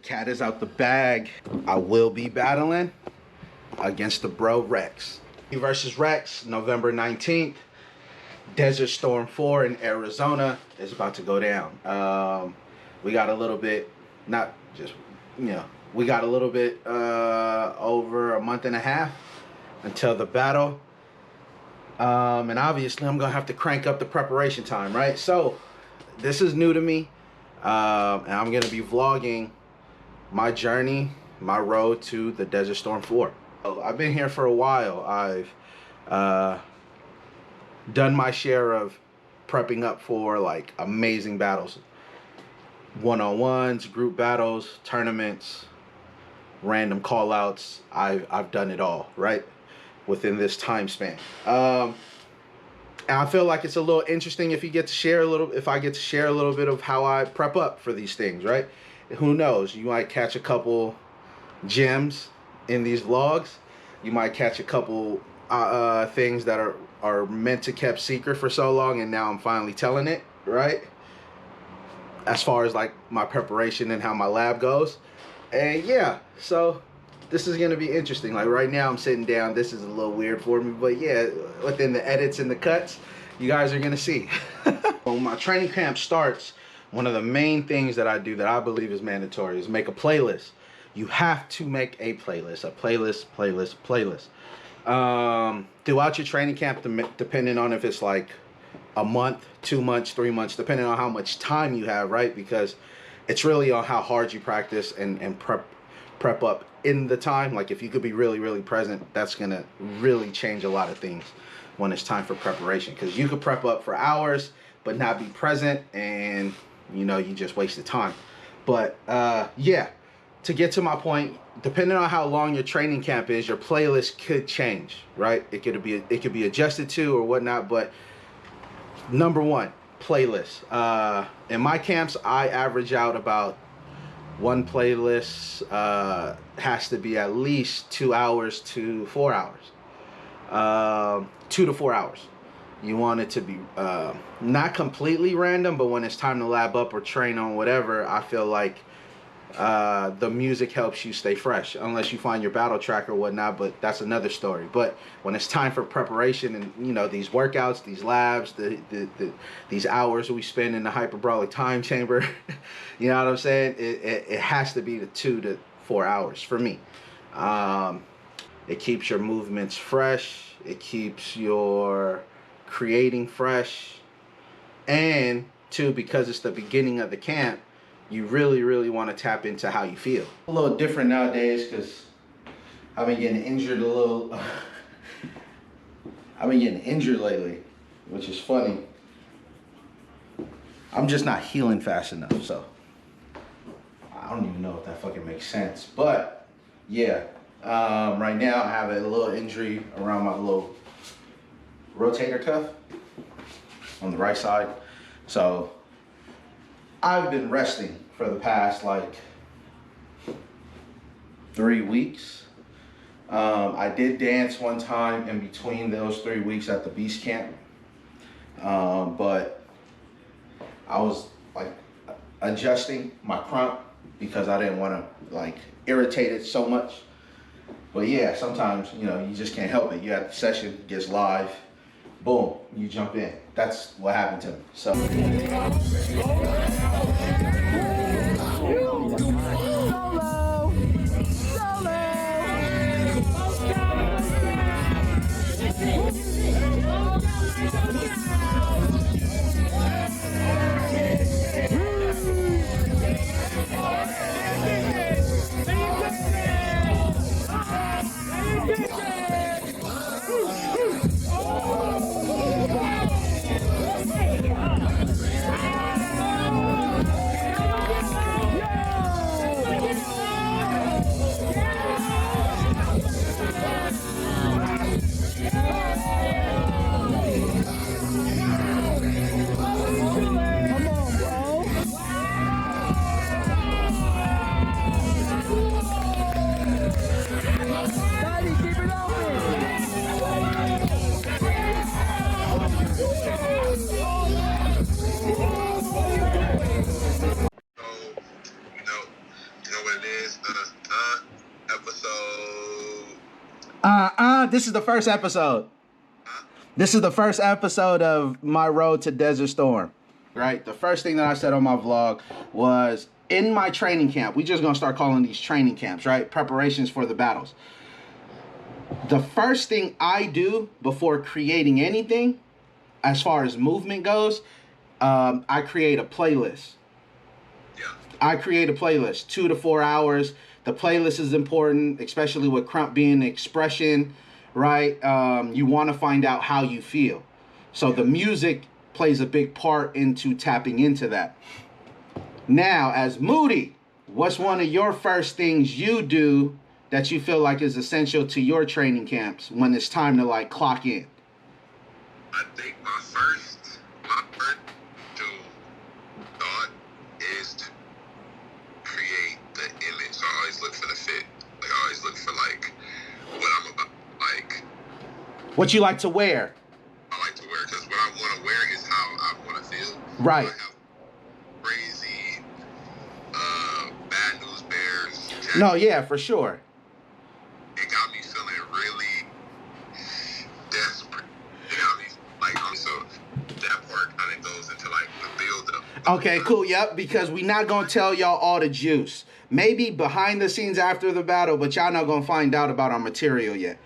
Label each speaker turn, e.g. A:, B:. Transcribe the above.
A: cat is out the bag. I will be battling against the bro REXX. Versus REXX, November 19th. Desert Storm 4 in Arizona is about to go down. We got a little bit, not just, you know, we got a little bit over a month and a half until the battle. And obviously I'm gonna have to crank up the preparation time, right? So this is new to me. And I'm gonna be vlogging my journey, my road to the Desert Storm 4. I've been here for a while. I've done my share of prepping up for like amazing battles. One-on-ones, group battles, tournaments, random call-outs. I've done it all, right? Within this time span. And I feel like it's a little interesting if I get to share a little bit of how I prep up for these things, right? Who knows? You might catch a couple gems in these vlogs. You might catch a couple things that are meant to kept secret for so long, and now I'm finally telling it, right? As far as like my preparation and how my lab goes. And yeah, so this is gonna be interesting. Like right now I'm sitting down. This is a little weird for me, but yeah, within the edits and the cuts, you guys are gonna see. When my training camp starts, one of the main things that I do that I believe is mandatory is make a playlist. You have to make a playlist, playlist. Throughout your training camp, depending on if it's like a month, 2 months, 3 months, depending on how much time you have, right? Because it's really on how hard you practice and prep up in the time. Like if you could be really present, that's gonna really change a lot of things when it's time for preparation. Because you could prep up for hours but not be present, and you know, you just wasted time. But yeah, to get to my point, depending on how long your training camp is, your playlist could change, right? It could be adjusted to or whatnot. But number one, playlist. In my camps, I average out about one playlist has to be at least 2 hours to 4 hours. 2 to 4 hours. You want it to be not completely random, but when it's time to lab up or train on whatever, I feel like the music helps you stay fresh, unless you find your battle track or whatnot, but that's another story. But when it's time for preparation and, you know, these workouts, these labs, these hours we spend in the hyperbolic time chamber, you know what I'm saying? It has to be the 2 to 4 hours for me. It keeps your movements fresh. It keeps your creating fresh. And two, because it's the beginning of the camp, you really want to tap into how you feel. A little different nowadays because I've been getting injured a little. I've been getting injured lately, which is funny. I'm just not healing fast enough, so I don't even know if that fucking makes sense. But yeah, right now I have a little injury around my little rotator cuff on the right side. So I've been resting for the past like 3 weeks. I did dance one time in between those 3 weeks at the Beast Camp. But I was like adjusting my crump because I didn't want to like irritate it so much. But yeah, sometimes, you know, you just can't help it. You have the session, gets live, boom, you jump in. That's what happened to me. So.
B: what it is? Episode.
A: This is the first episode.
B: Huh?
A: This is the first episode of my road to Desert Storm. Right? The first thing that I said on my vlog was in my training camp. We just gonna start calling these training camps, right? Preparations for the battles. The first thing I do before creating anything, as far as movement goes, I create a playlist.
B: Yeah.
A: I create a playlist, 2 to 4 hours. The playlist is important, especially with crump being an expression, right? You want to find out how you feel. So the music plays a big part into tapping into that. Now, as Moody, what's one of your first things you do that you feel like is essential to your training camps when it's time to like clock in?
B: I think my first thought is to create the image. So I always look for the fit. Like I always look for like what I'm about, like
A: What you like to wear.
B: I like to wear, because what I want to wear is how I want to feel.
A: Right.
B: I have crazy bad news bears jacket.
A: No, yeah, for sure.
B: It got me feeling really desperate. It got me like, so that part kind of goes into like the build up.
A: Okay, cool. Yep, because we not going to tell y'all all the juice. Maybe behind the scenes after the battle, but y'all not going to find out about our material yet.